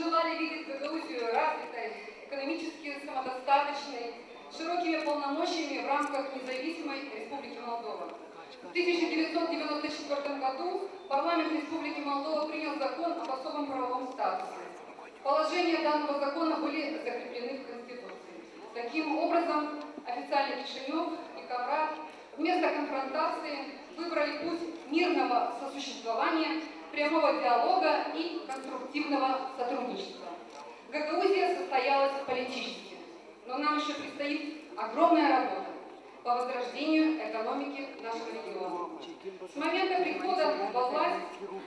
желали видеть Гагаузию развитой, экономически самодостаточной, широкими полномочиями в рамках независимой Республики Молдова. В 1994 году парламент Республики Молдова принял закон об особом правовом статусе. Положения данного закона были закреплены в Конституции. Таким образом, официальный Кишинев и Камрад вместо конфронтации выбрали путь мирного сосуществования, прямого диалога и конструктивного сотрудничества. Гагаузия состоялась политически, но нам еще предстоит огромная работа по возрождению экономики нашего региона. С момента прихода во власть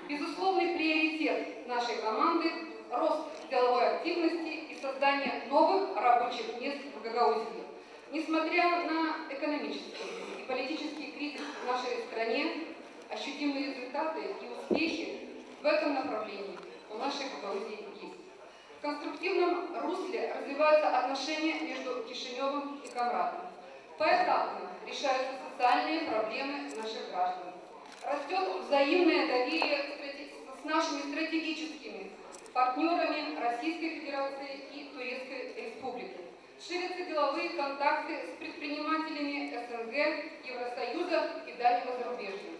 безусловный приоритет нашей команды – рост деловой активности и создание новых рабочих мест в Гагаузии. Несмотря на экономический и политический кризис в нашей стране, ощутимые результаты и успехи в этом направлении у нашей Гагаузии есть. В конструктивном русле развиваются отношения между Кишиневым и Камрадом. Поэтапно решаются социальные проблемы наших граждан. Растет взаимное доверие с нашими стратегическими партнерами Российской Федерации и Турецкой Республики. Ширятся деловые контакты с предпринимателями СНГ, Евросоюза и дальнего зарубежья.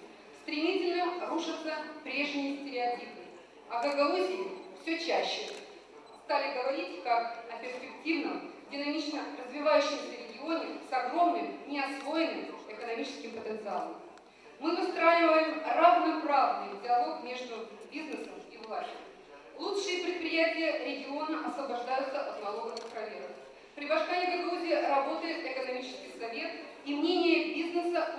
Стремительно рушатся прежние стереотипы. О Гагаузии все чаще стали говорить как о перспективном, динамично развивающемся регионе с огромным, неосвоенным экономическим потенциалом. Мы выстраиваем равноправный диалог между бизнесом и властью. Лучшие предприятия региона освобождаются от налоговых проверок. При Башкане Гагаузии работает экономический совет, и мнение бизнеса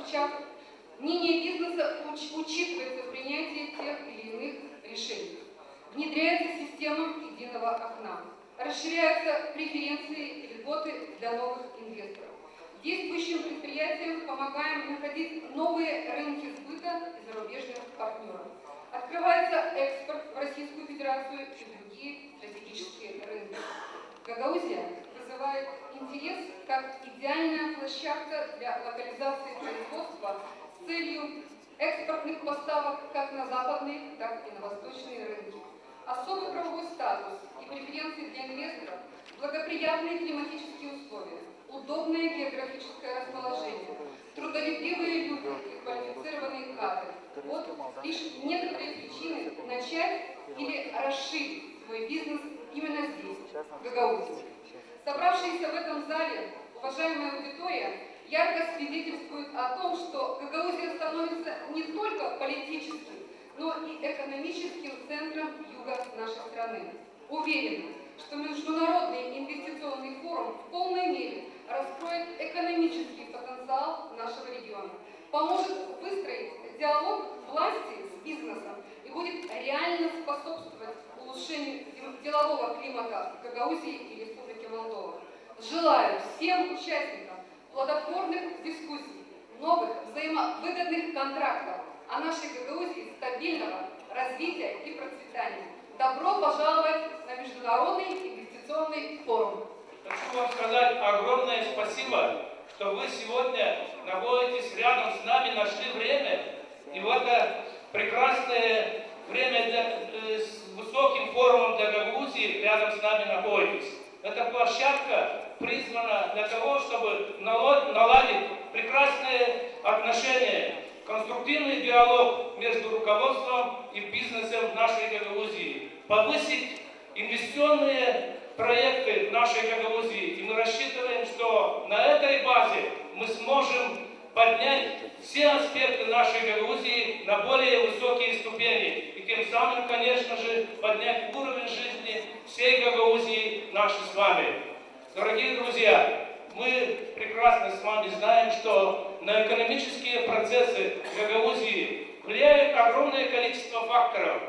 учитывается в принятии тех или иных решений. Внедряется система единого окна. Расширяются преференции и льготы для новых инвесторов. Действующим предприятиям помогаем находить новые рынки сбыта и зарубежных партнеров. Открывается экспорт в Российскую Федерацию и другие стратегические рынки. Гагаузия вызывает интерес как идеальная площадка для локализации производства с целью экспортных поставок как на западные, так и на восточные рынки. Особый правовой статус и преференции для инвесторов, благоприятные климатические условия, удобное географическое расположение, трудолюбивые люди и квалифицированные кадры. Вот лишь некоторые причины начать или расширить свой бизнес именно здесь, в Гагаузии. Собравшиеся в этом зале, уважаемая аудитория, ярко свидетельствуют о том, что Гагаузия становится не только политическим, но и экономическим центром юга нашей страны. Уверены, что Международный инвестиционный форум в полной мере раскроет экономический потенциал нашего региона, поможет выстроить диалог власти с бизнесом и будет реально способствовать улучшению делового климата в Гагаузии и Республике Молдова. Желаю всем участникам плодотворных дискуссий, новых взаимовыгодных контрактов, о нашей Гагаузии стабильного развития и процветания. Добро пожаловать на Международный инвестиционный форум. Хочу вам сказать огромное спасибо, что вы сегодня находитесь рядом с нами, нашли время, и в это прекрасное время с высоким форумом для Гагаузии рядом с нами находитесь. Эта площадка призвана для того, чтобы наладить прекрасные отношения, конструктивный диалог между руководством и бизнесом нашей Гагаузии, повысить инвестиционные проекты в нашей Гагаузии. И мы рассчитываем, что на этой базе мы сможем поднять все аспекты нашей Гагаузии на более высокие ступени. И тем самым, конечно же, поднять уровень жизни всей Гагаузии нашей с вами. Дорогие друзья, мы прекрасно с вами знаем, что на экономические процессы Гагаузии влияет огромное количество факторов,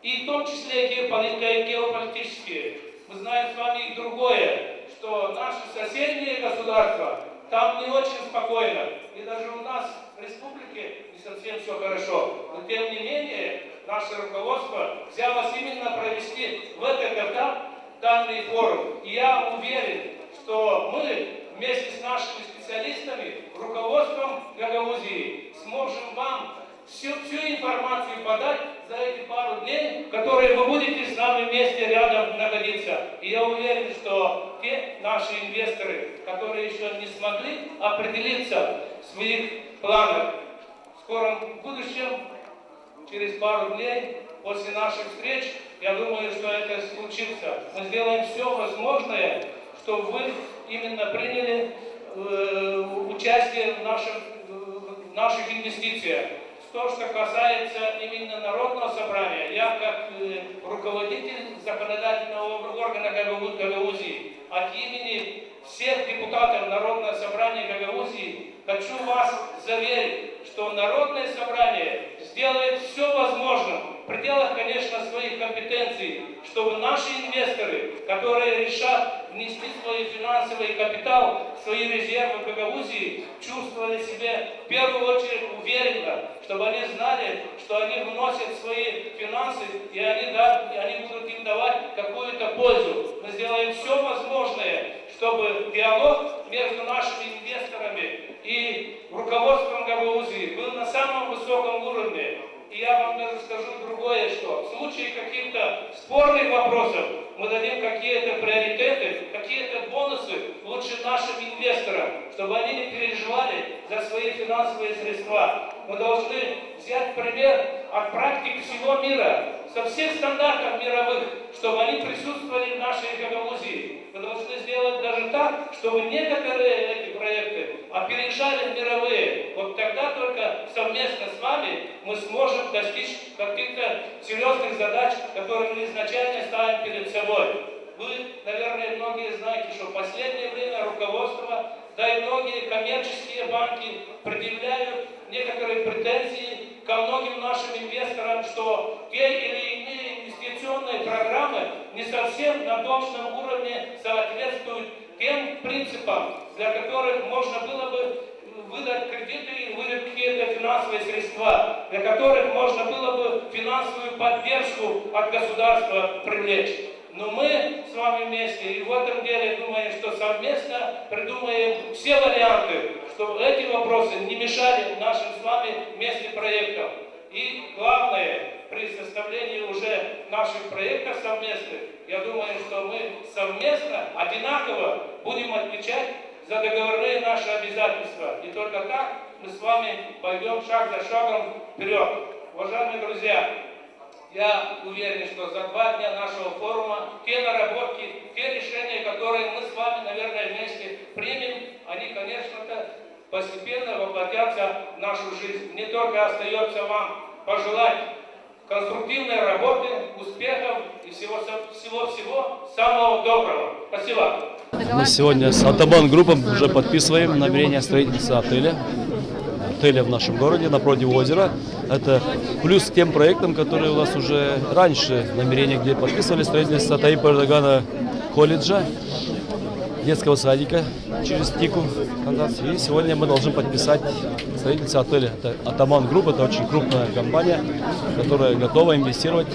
и в том числе геополитические. Мы знаем с вами и другое, что наши соседние государства, там не очень спокойно, и даже у нас в республике не совсем все хорошо. Но тем не менее, наше руководство взялось именно провести в этот этап данный форум. И я уверен, что мы вместе с нашими специалистами, руководством Гагаузии, сможем вам всю информацию подать за эти пару дней, которые вы будете с нами вместе рядом находиться. И я уверен, что те наши инвесторы, которые еще не смогли определиться в своих планах, в скором будущем, через пару дней, после наших встреч, я думаю, что это случится. Мы сделаем все возможное, чтобы вы именно приняли участие в наших инвестициях. То, что касается именно Народного собрания, я как руководитель законодательного органа Гагаузии от имени всех депутатов Народного собрания Гагаузии хочу вас заверить, что Народное собрание сделает все возможное, в пределах, конечно, своих компетенций, чтобы наши инвесторы, которые решат внести свой финансовый капитал, свои резервы в Гагаузии, чувствовали себя в первую очередь уверенно, чтобы они знали, что они вносят свои финансы, и они будут им давать какую-то пользу. Мы сделаем все возможное, чтобы диалог между нашими инвесторами и руководством Гагаузии был на самом высоком уровне. И я вам даже скажу другое, что в случае каких-то спорных вопросов мы дадим какие-то приоритеты, какие-то бонусы лучше нашим инвесторам, чтобы они не переживали за свои финансовые средства. Мы должны взять пример от практик всего мира, со всех стандартов мировых, чтобы они присутствовали в нашей Гагаузии. Мы должны сделать даже так, чтобы некоторые эти проекты опережали мировые. Вот тогда только совместно с вами мы сможем достичь каких-то серьезных задач, которые мы изначально ставим перед собой. Вы, наверное, многие знаете, что в последнее время руководство, да и многие коммерческие банки предъявляют некоторые претензии ко многим нашим инвесторам, что те или иные инвестиционные программы не совсем на должном уровне соответствуют тем принципам, для которых можно было бы выдать кредиты и выдать какие-то финансовые средства, для которых можно было бы финансовую поддержку от государства привлечь. Но мы с вами вместе и в этом деле думаем, что совместно придумаем все варианты, чтобы эти вопросы не мешали нашим с вами вместе проектам. И главное, при составлении уже наших проектов совместных, я думаю, что мы совместно, одинаково будем отвечать за договорные наши обязательства. И только так мы с вами пойдем шаг за шагом вперед. Уважаемые друзья, я уверен, что за 2 дня нашего форума те наработки, те решения, которые мы с вами, наверное, вместе примем, они, конечно-то, постепенно воплотятся в нашу жизнь. Мне только остается вам пожелать конструктивной работы, успехов и всего-всего самого доброго. Спасибо. Мы сегодня с Атаман Группой уже подписываем намерение строительства отеля в нашем городе напротив озера. Это плюс к тем проектам, которые у нас уже раньше намерения, где подписывали строительство Таyyip Эрдогана колледжа, детского садика через ТИКу. И сегодня мы должны подписать строительство отеля. Это Атаман Групп, это очень крупная компания, которая готова инвестировать